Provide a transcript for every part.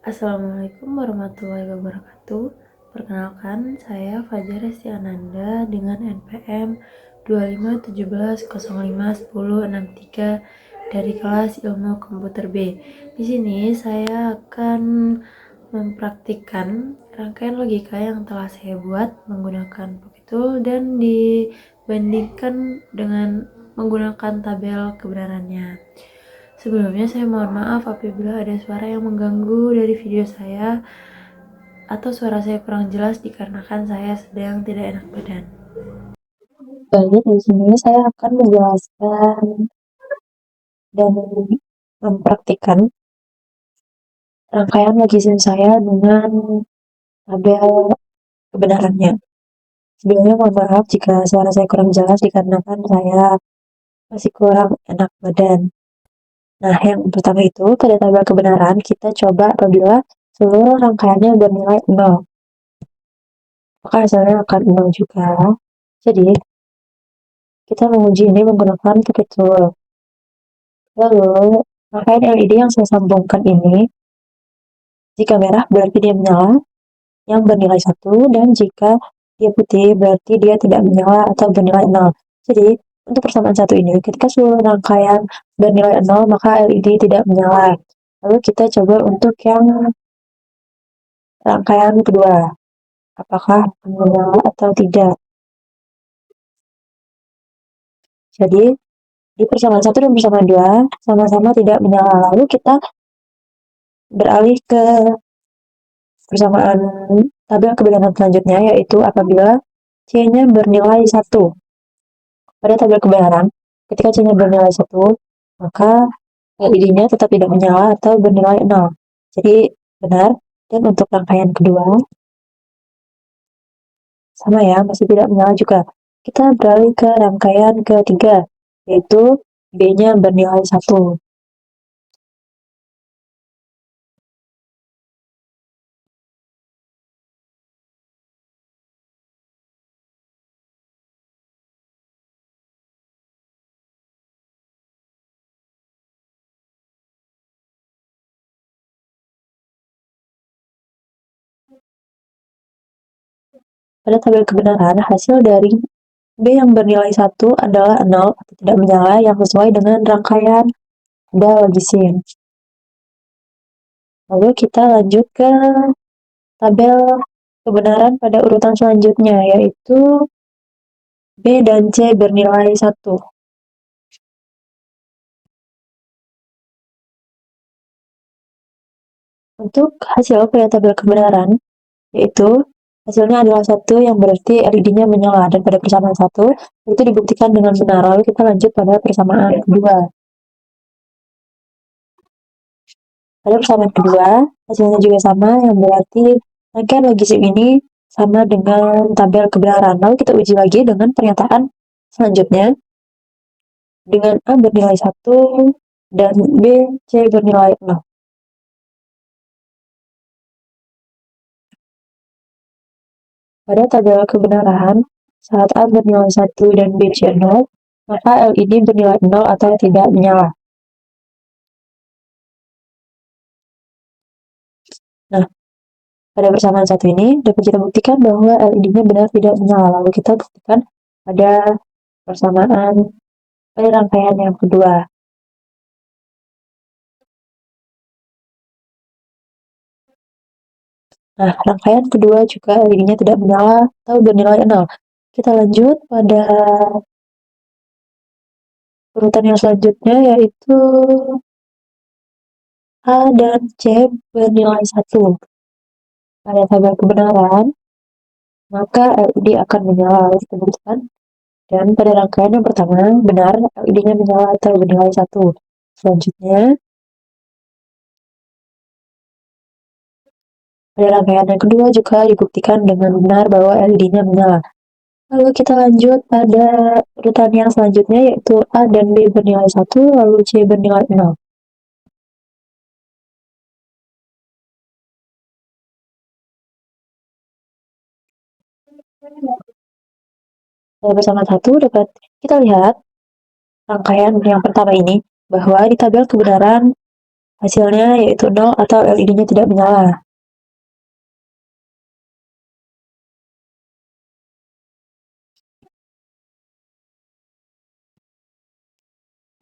Assalamualaikum warahmatullahi wabarakatuh. Perkenalkan, saya Fajar Resti Ananda dengan NPM 2517051063 dari kelas Ilmu Komputer B. Di sini saya akan mempraktikkan rangkaian logika yang telah saya buat menggunakan Pocket Tool dan dibandingkan dengan menggunakan tabel kebenarannya. Sebelumnya saya mohon maaf apabila ada suara yang mengganggu dari video saya atau suara saya kurang jelas dikarenakan saya sedang tidak enak badan. Baik, di sini saya akan menjelaskan dan mempraktikkan rangkaian logisim saya dengan tabel kebenarannya. Sebelumnya mohon maaf jika suara saya kurang jelas dikarenakan saya masih kurang enak badan. Nah, yang pertama itu pada tabel kebenaran kita coba apabila seluruh rangkaiannya bernilai 0. Maka hasilnya akan 0 juga. Jadi, kita menguji ini menggunakan Pocket Tool. Lalu, rangkaian LED yang saya sambungkan ini, jika merah berarti dia menyala, yang bernilai 1, dan jika dia putih berarti dia tidak menyala atau bernilai 0. Jadi, untuk persamaan satu ini, ketika seluruh rangkaian bernilai 0, maka LED tidak menyala. Lalu kita coba untuk yang rangkaian kedua, apakah menyala atau tidak. Jadi, di persamaan 1 dan persamaan 2 sama-sama tidak menyala. Lalu kita beralih ke persamaan tabel kebenaran selanjutnya, yaitu apabila C-nya bernilai 1. Pada tabel kebenaran, ketika C-nya bernilai 1, maka LED-nya tetap tidak menyala atau bernilai 0. Jadi benar. Dan untuk rangkaian kedua, sama ya, masih tidak menyala juga. Kita beralih ke rangkaian ketiga, yaitu B-nya bernilai 1. Pada tabel kebenaran, hasil dari B yang bernilai 1 adalah 0 atau tidak menyala yang sesuai dengan rangkaian tabel logisim. Lalu kita lanjut ke tabel kebenaran pada urutan selanjutnya, yaitu B dan C bernilai 1. Untuk hasil pada tabel kebenaran, yaitu hasilnya adalah 1 yang berarti LED-nya menyala, dan pada persamaan 1 itu dibuktikan dengan benar. Lalu kita lanjut pada persamaan kedua. Pada persamaan kedua, hasilnya juga sama, yang berarti rangkaian logisim ini sama dengan tabel kebenaran. Lalu kita uji lagi dengan pernyataan selanjutnya, dengan A bernilai 1 dan B, C bernilai 0. Pada tabel kebenaran, saat A bernilai 1 dan B, C 0, maka LED bernilai 0 atau tidak menyala. Nah, pada persamaan satu ini dapat kita buktikan bahwa LED-nya benar tidak menyala. Lalu kita buktikan pada persamaan pada rangkaian yang kedua. Nah, rangkaian kedua juga LED-nya tidak menyala atau bernilai 0. Kita lanjut pada urutan yang selanjutnya, yaitu A dan C bernilai 1. Pada tabel kebenaran, maka LED akan menyala. Lalu kita buktikan. Dan pada rangkaian yang pertama, benar LED-nya menyala atau bernilai 1. Selanjutnya, pada rangkaian yang kedua juga dibuktikan dengan benar bahwa LED-nya menyala. Lalu kita lanjut pada urutan yang selanjutnya, yaitu A dan B bernilai 1, lalu C bernilai 0. Pada persamaan 1 dapat kita lihat rangkaian yang pertama ini, bahwa di tabel kebenaran Hasilnya yaitu 0 atau LED-nya tidak menyala.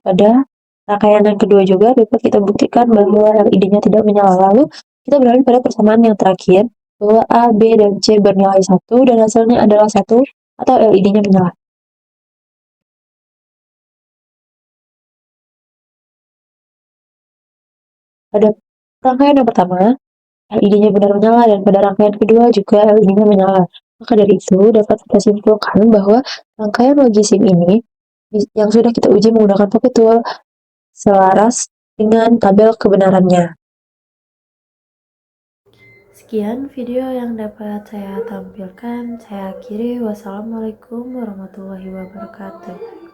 Pada rangkaian yang kedua juga dapat kita buktikan bahwa LED-nya tidak menyala. Lalu kita beralih pada persamaan yang terakhir bahwa A, B, dan C bernilai 1 dan hasilnya adalah 1 atau LED-nya menyala. Pada rangkaian yang pertama, LED-nya benar menyala dan pada rangkaian kedua juga LED-nya menyala. Maka dari itu dapat kita simpulkan bahwa rangkaian logi SIM ini yang sudah kita uji menggunakan pocket tool selaras dengan tabel kebenarannya. Sekian video yang dapat saya tampilkan. Saya akhiri. Wassalamualaikum warahmatullahi wabarakatuh.